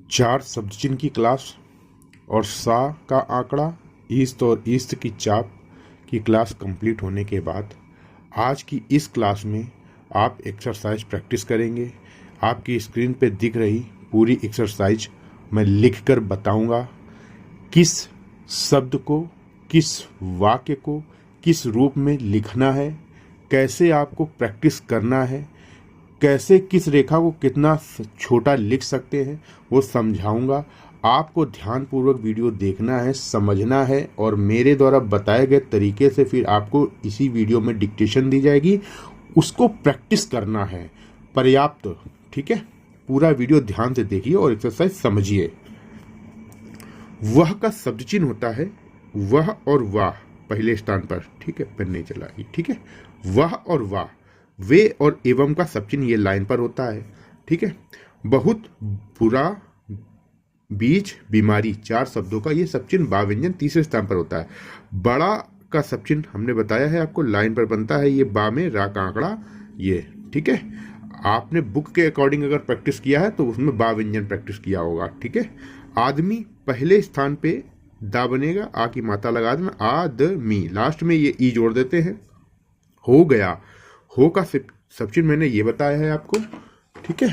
चार शब्द चिन्ह की क्लास और सा का आंकड़ा, ईस्ट और ईस्ट की चाप की क्लास कंप्लीट होने के बाद आज की इस क्लास में आप एक्सरसाइज प्रैक्टिस करेंगे। आपकी स्क्रीन पे दिख रही पूरी एक्सरसाइज मैं लिखकर बताऊंगा। किस शब्द को, किस वाक्य को किस रूप में लिखना है, कैसे आपको प्रैक्टिस करना है, कैसे किस रेखा को कितना छोटा लिख सकते हैं वो समझाऊंगा। आपको ध्यानपूर्वक वीडियो देखना है, समझना है और मेरे द्वारा बताए गए तरीके से फिर आपको इसी वीडियो में डिक्टेशन दी जाएगी, उसको प्रैक्टिस करना है पर्याप्त। ठीक है, पूरा वीडियो ध्यान से देखिए और एक्सरसाइज समझिए। वह का शब्द चिन्ह होता है वह और वाह पहले स्थान पर। ठीक है, पेन नहीं चला। ठीक है, वह और वाह, वे और एवं का शब्द चिन्ह ये लाइन पर होता है। ठीक है, बहुत बुरा, बीज, बीमारी, चार शब्दों का ये शब्द चिन्ह बा व्यंजन तीसरे स्थान पर होता है। बड़ा का शब्द चिन्ह हमने बताया है आपको, लाइन पर बनता है, ये बा में रा का आंकड़ा ये। ठीक है, आपने बुक के अकॉर्डिंग अगर प्रैक्टिस किया है तो उसमें बा व्यंजन प्रैक्टिस किया होगा। ठीक है, आदमी पहले स्थान पे दा बनेगा, आ की मात्रा लगा देना, आदमी, लास्ट में ये ई जोड़ देते हैं। हो गया, हो का शब्द चिन्ह मैंने ये बताया है आपको। ठीक है,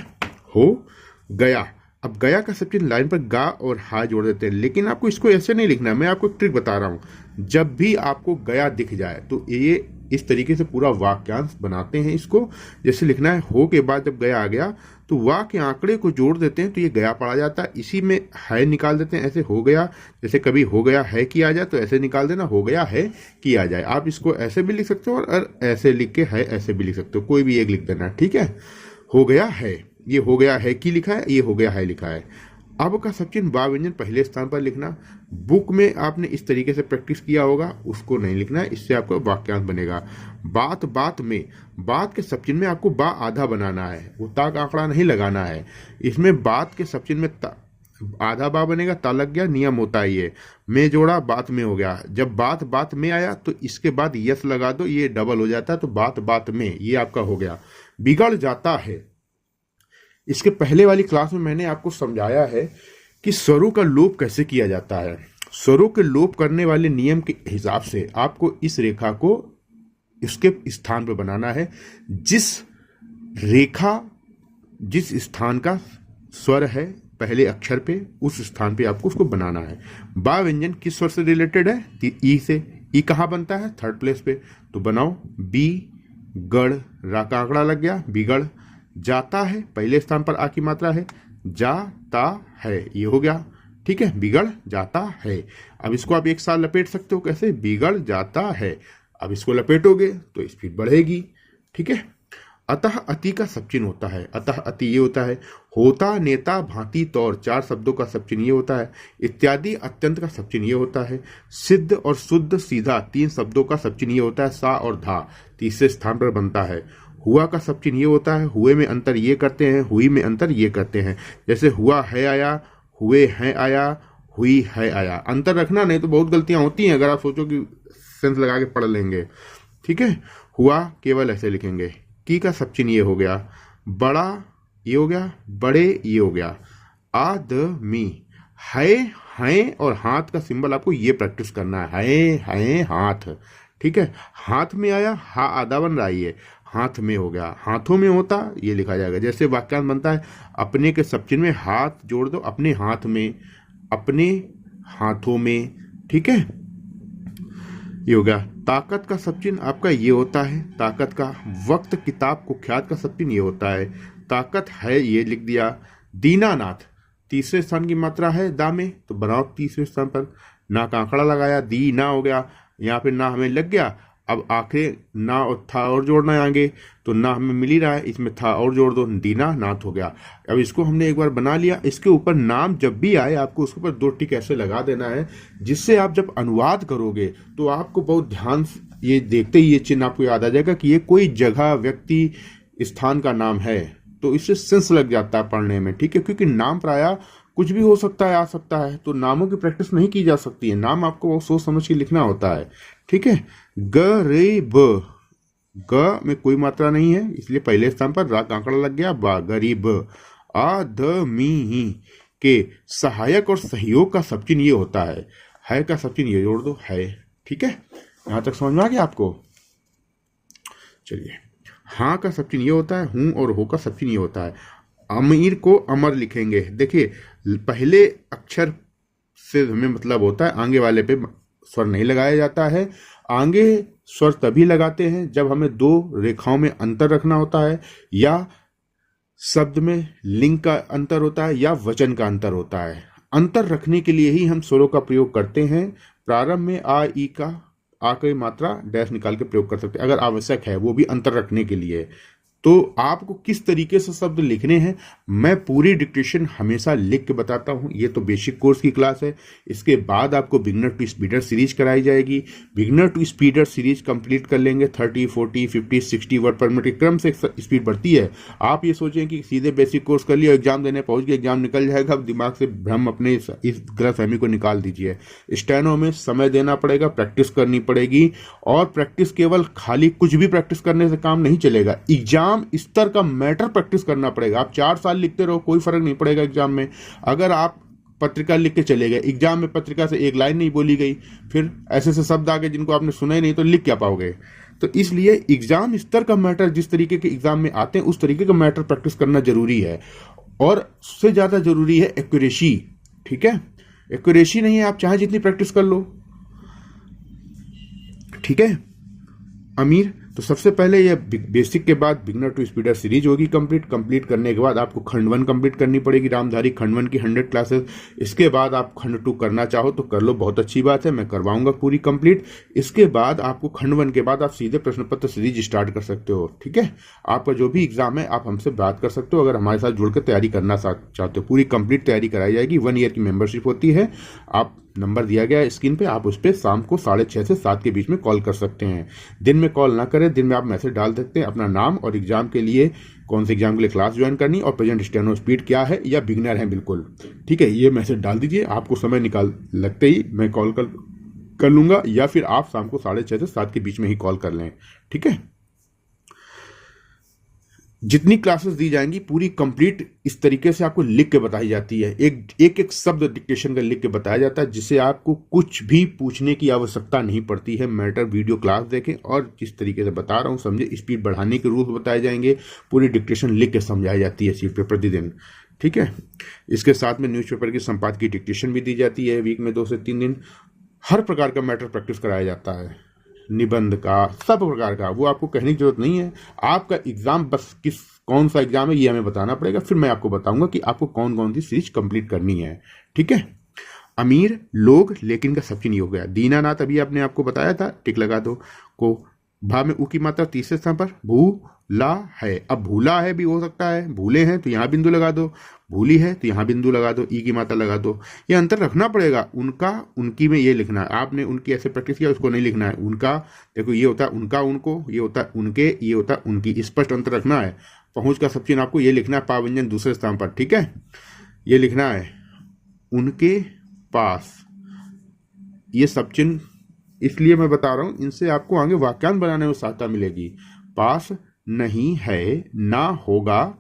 हो गया। अब गया का शब्द चिन्ह लाइन पर गा और हा जोड़ देते हैं, लेकिन आपको इसको ऐसे नहीं लिखना है। मैं आपको एक ट्रिक बता रहा हूं, जब भी आपको गया दिख जाए तो ये इस तरीके से पूरा वाक्यांश बनाते हैं। इसको जैसे लिखना है, हो के बाद जब गया आ गया तो वाह के आंकड़े को जोड़ देते हैं तो ये गया पड़ा जाता है। इसी में है निकाल देते हैं, ऐसे हो गया। जैसे कभी हो गया है कि आ जाए तो ऐसे निकाल देना, हो गया है कि आ जाए। आप इसको ऐसे भी लिख सकते हो और ऐसे लिख के है ऐसे भी लिख सकते हो, कोई भी एक लिख देना। ठीक है, हो गया है, ये हो गया है कि लिखा है, ये हो गया है लिखा है। अब का शब्द चिन्ह बा व्यंजन पहले स्थान पर लिखना। बुक में आपने इस तरीके से प्रैक्टिस किया होगा, उसको नहीं लिखना है, इससे आपका वाक्यांश बनेगा। बात, बात में, बात के शब्द चिन्ह में आपको बा आधा बनाना है, वो ता का आंकड़ा नहीं लगाना है। इसमें बात के शब्द चिन्ह में आधा बा बनेगा, ता लग गया, नियम होता है ये। में जोड़ा, बात में हो गया। जब बात बात में आया तो इसके बाद यस लगा दो, ये डबल हो जाता है, तो बात बात में, ये आपका हो गया। बिगड़ जाता है, इसके पहले वाली क्लास में मैंने आपको समझाया है कि स्वरों का लोप कैसे किया जाता है। स्वरों के लोप करने वाले नियम के हिसाब से आपको इस रेखा को इसके स्थान पर बनाना है। जिस रेखा, जिस स्थान का स्वर है पहले अक्षर पे, उस स्थान पे आपको उसको बनाना है। बा व्यंजन किस स्वर से रिलेटेड है? ई से। ई कहाँ बनता है? थर्ड प्लेस पे। तो बनाओ, बी गढ़, रा का आंकड़ा लग गया, बिगड़। जाता है पहले स्थान पर आ की मात्रा है, जाता है, ये हो गया। ठीक है, बिगड़ जाता है। अब इसको आप एक साथ लपेट सकते हो, कैसे? बिगड़ जाता है। अब इसको लपेटोगे तो स्पीड बढ़ेगी। ठीक है, अतः अति का शब्द चिन्ह होता है, अतः अति ये होता है। होता, नेता, भांति, तौर, चार शब्दों का शब्द चिन्ह ये होता है। इत्यादि, अत्यंत का शब्द चिन्ह ये होता है। सिद्ध और शुद्ध, सीधा, तीन शब्दों का शब्द चिन्ह ये होता है। सा और धा तीसरे स्थान पर बनता है। हुआ का शब्द चिन्ह ये होता है। हुए में अंतर ये करते हैं, हुई में अंतर ये करते हैं। जैसे हुआ है आया, हुए हैं आया, हुई है आया। अंतर रखना, नहीं तो बहुत गलतियां होती हैं अगर आप सोचो कि सेंस लगा के पढ़ लेंगे। ठीक है, हुआ केवल ऐसे लिखेंगे। की का शब्द चिन्ह ये हो गया। बड़ा ये हो गया, बड़े ये हो गया। आदमी, है और हाथ का सिंबल आपको ये प्रैक्टिस करना है हाथ। ठीक है, हाथ में आया, हा आधा बन रहा है, ये हाथ में हो गया। हाथों में होता ये लिखा जाएगा। जैसे वाक्यांश बनता है, अपने के शब्द चिन्ह में हाथ जोड़ दो, अपने हाथ में, अपने हाथों में। ठीक है, ये हो गया। ताकत का शब्द चिन्ह आपका ये होता है, ताकत का। वक्त, किताब, कुख्यात का शब्द चिन्ह ये होता है। ताकत है ये लिख दिया। दीनानाथ तीसरे स्थान की मात्रा है दा में, तो बनाओ तीसरे स्थान पर। ना का आंकड़ा लगाया, दी ना हो गया, यहाँ पे ना हमें लग गया। अब आखिर ना और था और जोड़ना है आगे, तो ना हमें मिल ही रहा है, इसमें था और जोड़ दो, दीना नाथ हो गया। अब इसको हमने एक बार बना लिया। इसके ऊपर नाम जब भी आए आपको उसके ऊपर दो टिक ऐसे लगा देना है, जिससे आप जब अनुवाद करोगे तो आपको बहुत ध्यान ये देखते ही ये चिन्ह आपको याद आ जाएगा कि ये कोई जगह, व्यक्ति, स्थान का नाम है। तो इससे सेंस लग जाता है पढ़ने में। ठीक है, क्योंकि नाम प्रायः कुछ भी हो सकता है, आ सकता है, तो नामों की प्रैक्टिस नहीं की जा सकती है। नाम आपको बहुत सोच समझ के लिखना होता है। ठीक है, गरीब, ग में कोई मात्रा नहीं है, इसलिए पहले स्थान पर रा का आंकड़ा लग गया, बा, गरीब। आदमी, के सहायक और सहयोग का सब चिन्ह ये होता है का सब चिन्ह ये जोड़ दो, है। ठीक है, यहां तक समझ में आ गया आपको? चलिए, हाँ का सब चिन्ह ये होता है, हूं और हो का सब चिन्ह ये होता है। अमीर को अमर लिखेंगे। देखिए, पहले अक्षर से हमें मतलब होता है, आगे वाले पे स्वर नहीं लगाया जाता है। आगे स्वर तभी लगाते हैं जब हमें दो रेखाओं में अंतर रखना होता है, या शब्द में लिंग का अंतर होता है, या वचन का अंतर होता है। अंतर रखने के लिए ही हम स्वरों का प्रयोग करते हैं। प्रारंभ में आ ई का आ की मात्रा डैश निकाल के प्रयोग कर सकते हैं अगर आवश्यक है, वो भी अंतर रखने के लिए। तो आपको किस तरीके से शब्द लिखने हैं, मैं पूरी डिक्टेशन हमेशा लिख के बताता हूं। ये तो बेसिक कोर्स की क्लास है। इसके बाद आपको बिगनर टू स्पीडर सीरीज कराई जाएगी। बिगनर टू स्पीडर सीरीज कंप्लीट कर लेंगे 30, 40, 50, 60 वर्ड पर मिनट के क्रम से स्पीड बढ़ती है। आप ये सोचें कि सीधे बेसिक कोर्स कर लिया, एग्जाम देने पहुंच गए, एग्जाम निकल जाएगा। दिमाग से भ्रम अपने इस गलतफहमी को निकाल दीजिए। स्टेनो में समय देना पड़ेगा, प्रैक्टिस करनी पड़ेगी, और प्रैक्टिस केवल खाली कुछ भी प्रैक्टिस करने से काम नहीं चलेगा। एग्जाम स्तर का मैटर प्रैक्टिस करना पड़ेगा। आप 4 साल लिखते रहो, कोई फर्क नहीं पड़ेगा एग्जाम में। अगर आप पत्रिका लिख के चले गए, एग्जाम में पत्रिका से एक लाइन नहीं बोली गई, फिर ऐसे ऐसे शब्द आ गए जिनको आपने सुना ही नहीं, तो लिख क्या पाओगे? तो इसलिए एग्जाम स्तर का मैटर, जिस तरीके के एग्जाम में आते हैं उस तरीके का मैटर प्रैक्टिस करना जरूरी है। और उससे ज्यादा जरूरी है एक्यूरेसी। ठीक है, एक्यूरेसी नहीं है, आप चाहे जितनी प्रैक्टिस कर लो। ठीक है अमीर, तो सबसे पहले ये बेसिक के बाद बिगनर टू स्पीडर सीरीज होगी कंप्लीट करने के बाद आपको खंड 1 कंप्लीट करनी पड़ेगी। रामधारी खंड 1 की 100 क्लासेस। इसके बाद आप खंड 2 करना चाहो तो कर लो, बहुत अच्छी बात है, मैं करवाऊंगा पूरी कंप्लीट। इसके बाद आपको खंड 1 के बाद आप सीधे प्रश्न पत्र सीरीज स्टार्ट कर सकते हो। ठीक है, आपका जो भी एग्जाम है आप हमसे बात कर सकते हो। अगर हमारे साथ जुड़कर तैयारी करना चाहते हो, पूरी कंप्लीट तैयारी कराई जाएगी। 1 ईयर की मेंबरशिप होती है। आप नंबर दिया गया है स्क्रीन पे, आप उस पर शाम को 6:30 से 7 के बीच में कॉल कर सकते हैं। दिन में कॉल ना करें, दिन में आप मैसेज डाल सकते हैं अपना नाम और एग्जाम के लिए, कौन से एग्जाम के लिए क्लास ज्वाइन करनी और प्रेजेंट स्टेनो स्पीड क्या है, या बिगनर है बिल्कुल। ठीक है, ये मैसेज डाल दीजिए। आपको समय निकाल लगते ही मैं कॉल कर लूंगा, या फिर आप शाम को 6:30 से 7 के बीच में ही कॉल कर लें। ठीक है, जितनी क्लासेस दी जाएंगी पूरी कंप्लीट इस तरीके से आपको लिख के बताई जाती है। एक शब्द डिक्टेशन का लिख के बताया जाता है, जिससे आपको कुछ भी पूछने की आवश्यकता नहीं पड़ती है। मैटर वीडियो क्लास देखें और जिस तरीके से बता रहा हूं समझे। स्पीड बढ़ाने के रूल्स बताए जाएंगे, पूरी डिक्टेशन लिख के समझाई जाती है सीट पे प्रतिदिन। ठीक है, इसके साथ में न्यूज़पेपर की संपादकीय डिक्टेशन भी दी जाती है वीक में 2 से 3 दिन। हर प्रकार का मैटर प्रैक्टिस कराया जाता है, निबंध का, सब प्रकार का। वो आपको कहने की जरूरत नहीं है। आपका एग्जाम बस कौन सा एग्जाम है ये हमें बताना पड़ेगा, फिर मैं आपको बताऊंगा कि आपको कौन कौन सी सीरीज कंप्लीट करनी है। ठीक है, अमीर, लोग, लेकिन का सब चिन्ह हो गया। दीनानाथ अभी आपने आपको बताया था, टिक लगा दो। को भा में ऊ की मात्रा तीसरे स्थान पर। भूला है, अब भूला है भी हो सकता है, भूले हैं तो यहां बिंदु लगा दो, भूली है तो यहां बिंदु लगा दो, ई की मात्रा लगा दो। ये अंतर रखना पड़ेगा। उनका उनकी में ये लिखना है। आपने उनकी ऐसे प्रैक्टिस किया, उसको नहीं लिखना है। उनका, देखो ये होता है उनका उनको, ये होता है उनके, ये होता है उनकी। स्पष्ट अंतर रखना है। पहुंच का सब चिन्ह आपको ये लिखना है, पा व्यंजन दूसरे स्थान पर। ठीक है, ये लिखना है उनके पास। ये सब चिन्ह इसलिए मैं बता रहा हूं, इनसे आपको आगे वाक्यांश बनाने में सहायता मिलेगी। पास नहीं है, ना होगा,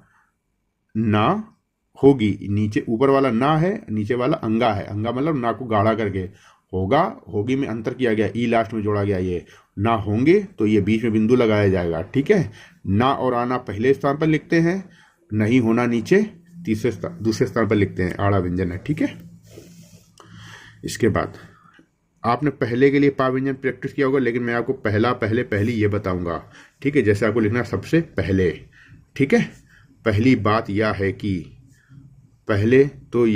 ना होगी। नीचे ऊपर वाला ना है, नीचे वाला अंगा है। अंगा मतलब ना को गाढ़ा करके। होगा, होगी में अंतर किया गया, ई लास्ट में जोड़ा गया। ये ना होंगे तो ये बीच में बिंदु लगाया जाएगा। ठीक है, ना और आना पहले स्थान पर लिखते हैं, नहीं होना नीचे दूसरे स्थान पर लिखते हैं, आड़ा व्यंजन है। ठीक है, इसके बाद आपने पहले के लिए पा व्यंजन प्रैक्टिस किया होगा, लेकिन मैं आपको पहला, पहले, पहली ये बताऊंगा। ठीक है, जैसे आपको लिखना सबसे पहले। ठीक है, पहली बात यह है कि पहले तो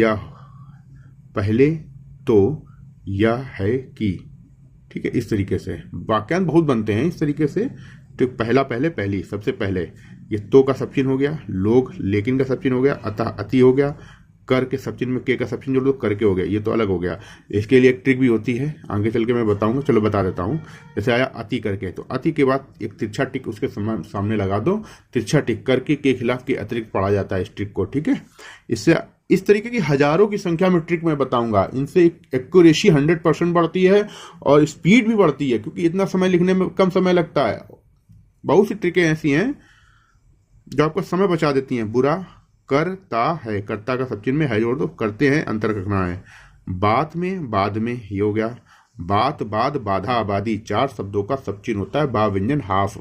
यह है कि। ठीक है, इस तरीके से वाक्यांश बहुत बनते हैं इस तरीके से। तो पहला, पहले, पहली, सबसे पहले। ये तो का सब चिन्ह हो गया, लोग, लेकिन का सब चिन्ह हो गया, अतः, अति हो गया, कर के सब चिन्ह में के का सब चिन्ह जोड़ दो, करके हो गया। ये तो अलग हो गया। इसके लिए एक ट्रिक भी होती है, आगे चल के मैं बताऊंगा। चलो बता देता हूं। जैसे आया अति करके, तो अति के बाद एक तिरछा टिक उसके सामने लगा दो। तिरछा टिक करके के खिलाफ के अतिरिक्त पढ़ा जाता है इस ट्रिक को। ठीक है, इससे इस तरीके की हजारों की संख्या में ट्रिक मैं बताऊंगा। इनसे एक्यूरेसी 100% बढ़ती है और स्पीड भी बढ़ती है, क्योंकि इतना समय लिखने में कम समय लगता है। बहुत सी ट्रिकें ऐसी हैं जो आपका समय बचा देती हैं। बुरा, करता है, कर्ता का सब चिन्ह में है जोड़ दो, करते हैं अंतर रखना है। बात में, बाद में, ये हो गया। बात, बाद, बाधा, आबादी, चार शब्दों का सब चिन्ह होता है बा व्यंजन हाफ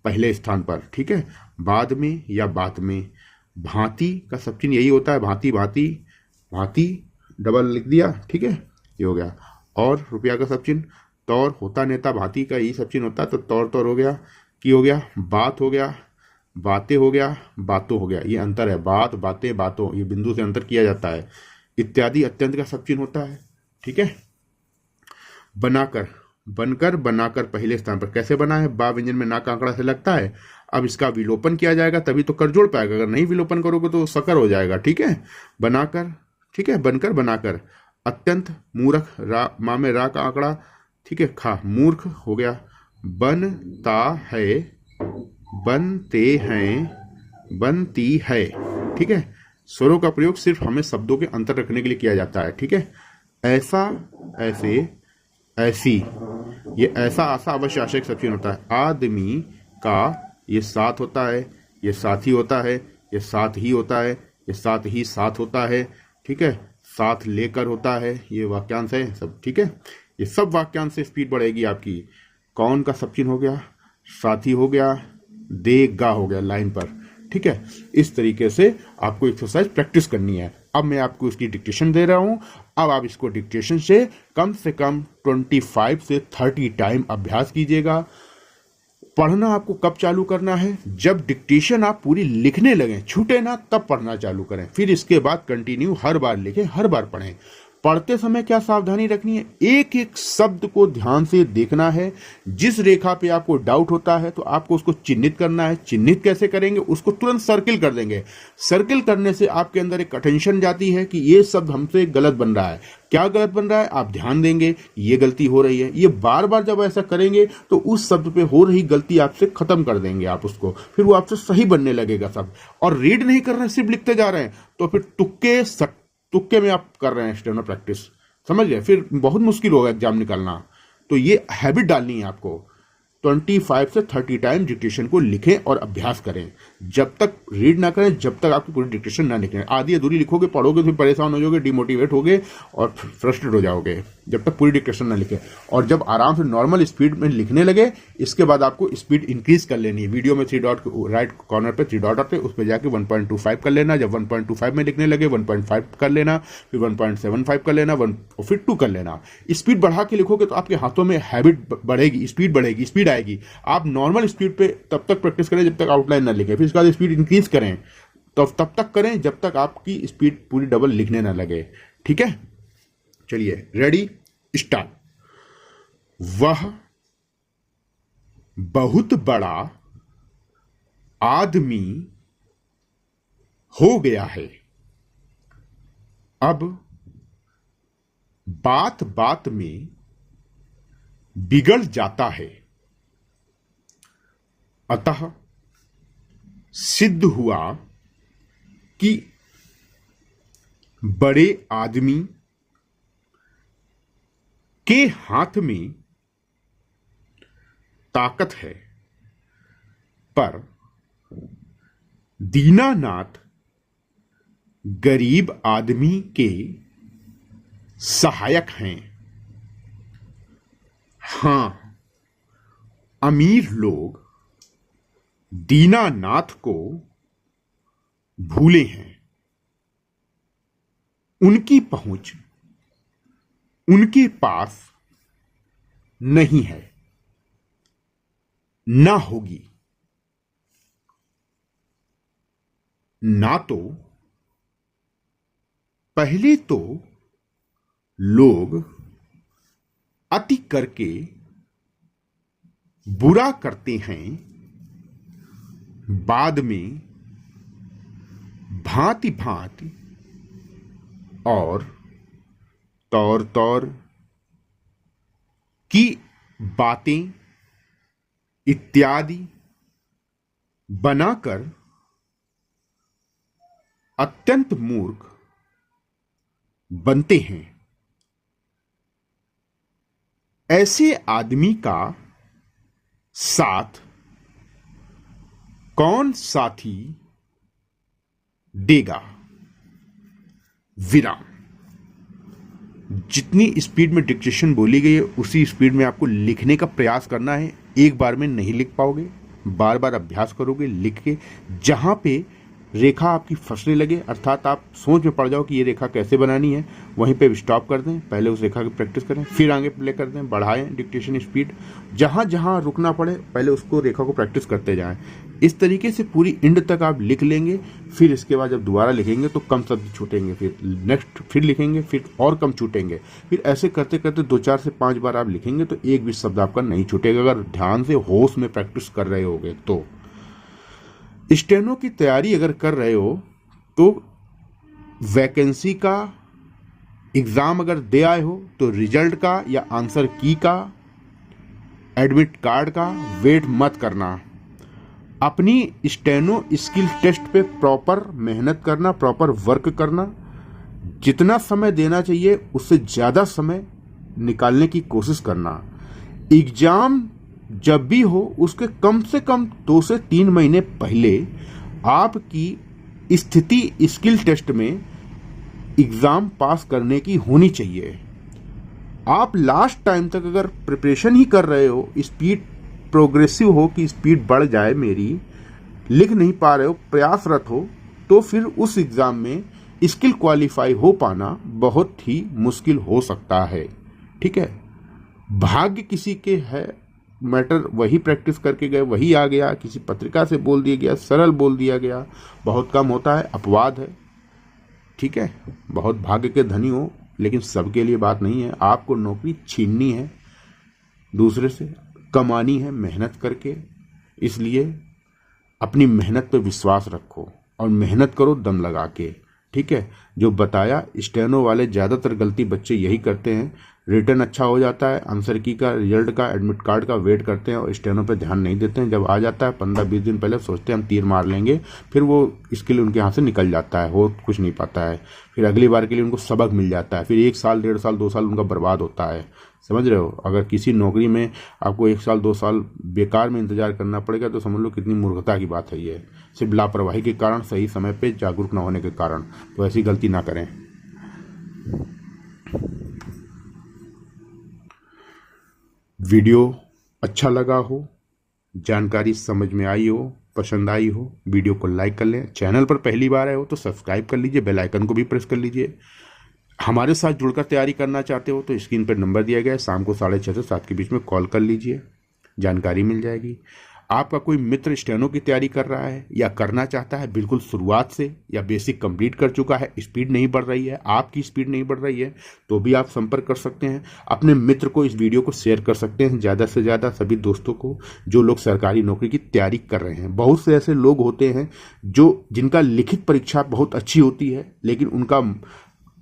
पहले स्थान पर, ठीक है। बाद में या बात में। भांति का सब चिन्ह यही होता है, भांति, भांति, भांति, डबल लिख दिया, ठीक है, ये हो गया। और रुपया का सब चिन्ह तौर, होता नेता, भांति का यही सब चिन्ह होता है, तो तौर तौर हो गया, की हो गया। बात हो गया, बातें हो गया, बातों हो गया, ये अंतर है, बात, बातें, बातों, ये बिंदु से अंतर किया जाता है। इत्यादि अत्यंत का सब चिन्ह होता है, ठीक है। बनाकर, बनकर, बनाकर पहले स्थान पर। कैसे बना है, बा व्यंजन में ना का आंकड़ा से लगता है। अब इसका विलोपन किया जाएगा तभी तो कर जोड़ पाएगा, अगर नहीं विलोपन करोगे तो सकर हो जाएगा, ठीक है। बनाकर, ठीक है, बनकर, बनाकर। अत्यंत, मूर्ख, रा, माँ में रा का आंकड़ा, ठीक है, खा, मूर्ख हो गया। बनता है, बनते हैं, बनती है, ठीक है। स्वरों का प्रयोग सिर्फ हमें शब्दों के अंतर रखने के लिए किया जाता है, ठीक है। ऐसा, ऐसे, ऐसी, ये ऐसा, आसा, अवश्य, आशय सब चिन्ह होता है। आदमी का, ये साथ होता है, ये साथी होता है, ये साथ ही होता है, ये साथ ही साथ होता है, ठीक है। साथ लेकर होता है, ये वाक्यांश है सब, ठीक है। ये सब वाक्यांश से स्पीड बढ़ेगी आपकी। कौन का सब चिन्ह हो गया, साथी हो गया, देगा हो गया लाइन पर, ठीक है। इस तरीके से आपको एक्सरसाइज प्रैक्टिस करनी है। अब मैं आपको इसकी डिक्टेशन दे रहा हूं। अब आप इसको डिक्टेशन से कम 25 से 30 टाइम अभ्यास कीजिएगा। पढ़ना आपको कब चालू करना है, जब डिक्टेशन आप पूरी लिखने लगें, छूटे ना, तब पढ़ना चालू करें। फिर इसके बाद कंटिन्यू हर बार लिखें, हर बार पढ़ें। पढ़ते समय क्या सावधानी रखनी है, एक एक शब्द को ध्यान से देखना है। जिस रेखा पे आपको डाउट होता है तो आपको उसको चिन्हित करना है। चिन्हित कैसे करेंगे, उसको तुरंत सर्किल कर देंगे। सर्किल करने से आपके अंदर एक अटेंशन जाती है कि ये शब्द हमसे गलत बन रहा है। क्या गलत बन रहा है, आप ध्यान देंगे, ये गलती हो रही है। ये बार बार जब ऐसा करेंगे तो उस शब्द पे हो रही गलती आपसे खत्म कर देंगे आप उसको, फिर वो आपसे सही बनने लगेगा शब्द। और रीड नहीं कर रहे हैं, सिर्फ लिखते जा रहे हैं, तो फिर तुक्के में आप कर रहे हैं स्टेनो प्रैक्टिस, समझ गए, फिर बहुत मुश्किल होगा एग्जाम निकालना। तो ये हैबिट डालनी है आपको। 25 से 30 टाइम डिक्टेशन को लिखें और अभ्यास करें। जब तक रीड ना करें, जब तक आपकी पूरी डिक्टेशन ना लिखें। आधी अधूरी लिखोगे, पढ़ोगे, फिर परेशान हो जाओगे, डिमोटिवेट होगे और फ्रस्ट्रेट हो जाओगे, जब तक पूरी डिक्टेशन ना लिखें। और जब आराम से नॉर्मल स्पीड में लिखने लगे, इसके बाद आपको स्पीड इंक्रीज कर लेनी है। वीडियो में 3 डॉट, राइट कॉर्नर पे 3 डॉट आते हैं, उस पर जाके 1.25 कर लेना। जब 1.25 में लिखने लगे 1.5 कर लेना, फिर 1.75 कर लेना, और फिर 2 कर लेना। स्पीड बढ़ा के लिखोगे तो आपके हाथों में हैबिट बढ़ेगी, स्पीड बढ़ेगी, स्पीड आएगी। आप नॉर्मल स्पीड पे तब तक प्रैक्टिस करें जब तक आउटलाइन ना लिखे, फिर इसके बाद स्पीड इंक्रीज करें, तो तब तक करें जब तक आपकी स्पीड पूरी डबल लिखने ना लगे, ठीक है। चलिए, रेडी, स्टार्ट। वह बहुत बड़ा आदमी हो गया है, अब बात बात में बिगड़ जाता है, अतः सिद्ध हुआ कि बड़े आदमी के हाथ में ताकत है, पर दीनानाथ गरीब आदमी के सहायक हैं। हां, अमीर लोग दीनानाथ को भूले हैं। उनकी पहुंच उनके पास नहीं है, ना होगी। ना तो पहले तो लोग अति करके बुरा करते हैं, बाद में भांति भांति और तौर तौर की बातें इत्यादि बनाकर अत्यंत मूर्ख बनते हैं। ऐसे आदमी का साथ कौन साथी देगा विराम। जितनी स्पीड में डिक्टेशन बोली गई है उसी स्पीड में आपको लिखने का प्रयास करना है। एक बार में नहीं लिख पाओगे, बार बार अभ्यास करोगे लिख के। जहां पे रेखा आपकी फंसने लगे, अर्थात आप सोच में पड़ जाओ कि ये रेखा कैसे बनानी है, वहीं पे स्टॉप कर दें, पहले उस रेखा की प्रैक्टिस करें, फिर आगे प्ले कर दें, बढ़ाएं डिक्टेशन स्पीड। जहां जहां रुकना पड़े पहले उसको रेखा को प्रैक्टिस करते जाएं। इस तरीके से पूरी एंड तक आप लिख लेंगे। फिर इसके बाद जब दोबारा लिखेंगे तो कम शब्द छूटेंगे, फिर नेक्स्ट फिर लिखेंगे, फिर और कम छूटेंगे। फिर ऐसे करते करते 2-4 से 5 बार आप लिखेंगे तो एक भी शब्द आपका नहीं छूटेगा, अगर ध्यान से होश में प्रैक्टिस कर रहे होगे तो। स्टेनो की तैयारी अगर कर रहे हो तो वैकेंसी का एग्जाम अगर दे आए हो तो रिजल्ट का या आंसर की का, एडमिट कार्ड का वेट मत करना। अपनी स्टेनो स्किल टेस्ट पे प्रॉपर मेहनत करना, प्रॉपर वर्क करना। जितना समय देना चाहिए उससे ज्यादा समय निकालने की कोशिश करना। एग्जाम जब भी हो उसके कम से कम 2 से 3 महीने पहले आपकी स्थिति स्किल टेस्ट में एग्जाम पास करने की होनी चाहिए। आप लास्ट टाइम तक अगर प्रिपरेशन ही कर रहे हो, स्पीड प्रोग्रेसिव हो कि स्पीड बढ़ जाए मेरी, लिख नहीं पा रहे हो, प्रयासरत हो, तो फिर उस एग्जाम में स्किल क्वालिफाई हो पाना बहुत ही मुश्किल हो सकता है। ठीक है, भाग्य किसी के है मैटर, वही प्रैक्टिस करके गए वही आ गया, किसी पत्रिका से बोल दिया गया, सरल बोल दिया गया, बहुत कम होता है, अपवाद है। ठीक है, बहुत भाग्य के धनी हो, लेकिन सबके लिए बात नहीं है। आपको नौकरी छीननी है, दूसरे से कमानी है मेहनत करके। इसलिए अपनी मेहनत पे विश्वास रखो और मेहनत करो दम लगा के। ठीक है, जो बताया स्टेनो वाले ज़्यादातर गलती बच्चे यही करते हैं। रिटर्न अच्छा हो जाता है, आंसर की का, रिजल्ट का, एडमिट कार्ड का वेट करते हैं और स्टेनो पे ध्यान नहीं देते हैं। जब आ जाता है 15-20 दिन पहले सोचते हैं हम तीर मार लेंगे, फिर वो स्किल उनके हाथ से निकल जाता है, हो कुछ नहीं पाता है। फिर अगली बार के लिए उनको सबक मिल जाता है, फिर 1 साल, 1.5 साल, 2 साल उनका बर्बाद होता है। समझ रहे हो? अगर किसी नौकरी में आपको 1 साल 2 साल बेकार में इंतजार करना पड़ेगा तो समझ लो कितनी मूर्खता की बात है ये, सिर्फ लापरवाही के कारण, सही समय पे जागरूक न होने के कारण। तो ऐसी गलती ना करें। वीडियो अच्छा लगा हो, जानकारी समझ में आई हो, पसंद आई हो, वीडियो को लाइक कर लें। चैनल पर पहली बार आए हो तो सब्सक्राइब कर लीजिए, बेल आइकन को भी प्रेस कर लीजिए। हमारे साथ जुड़कर तैयारी करना चाहते हो तो स्क्रीन पर नंबर दिया गया है, शाम को 6:30 से 7 के बीच में कॉल कर लीजिए, जानकारी मिल जाएगी। आपका कोई मित्र स्टेनो की तैयारी कर रहा है या करना चाहता है बिल्कुल शुरुआत से, या बेसिक कंप्लीट कर चुका है, स्पीड नहीं बढ़ रही है, आपकी स्पीड नहीं बढ़ रही है, तो भी आप संपर्क कर सकते हैं। अपने मित्र को इस वीडियो को शेयर कर सकते हैं, ज़्यादा से ज़्यादा सभी दोस्तों को जो लोग सरकारी नौकरी की तैयारी कर रहे हैं। बहुत से ऐसे लोग होते हैं जिनका लिखित परीक्षा बहुत अच्छी होती है, लेकिन उनका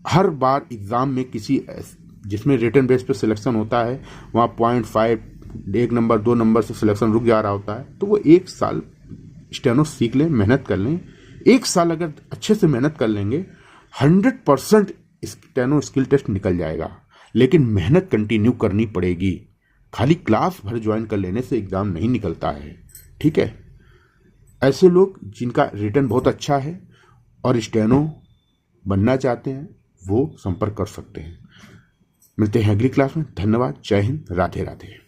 हर बार एग्जाम में किसी जिसमें रिटन बेस पे सिलेक्शन होता है वहाँ 0.5, 1 नंबर 2 नंबर से सिलेक्शन रुक जा रहा होता है। तो वो 1 साल स्टेनो सीख लें, मेहनत कर लें। 1 साल अगर अच्छे से मेहनत कर लेंगे 100% स्टेनो स्किल टेस्ट निकल जाएगा। लेकिन मेहनत कंटिन्यू करनी पड़ेगी, खाली क्लास भर ज्वाइन कर लेने से एग्जाम नहीं निकलता है। ठीक है, ऐसे लोग जिनका रिटन बहुत अच्छा है और स्टेनो बनना चाहते हैं वो संपर्क कर सकते हैं। मिलते हैं अगली क्लास में। धन्यवाद, जय हिंद, राधे राधे।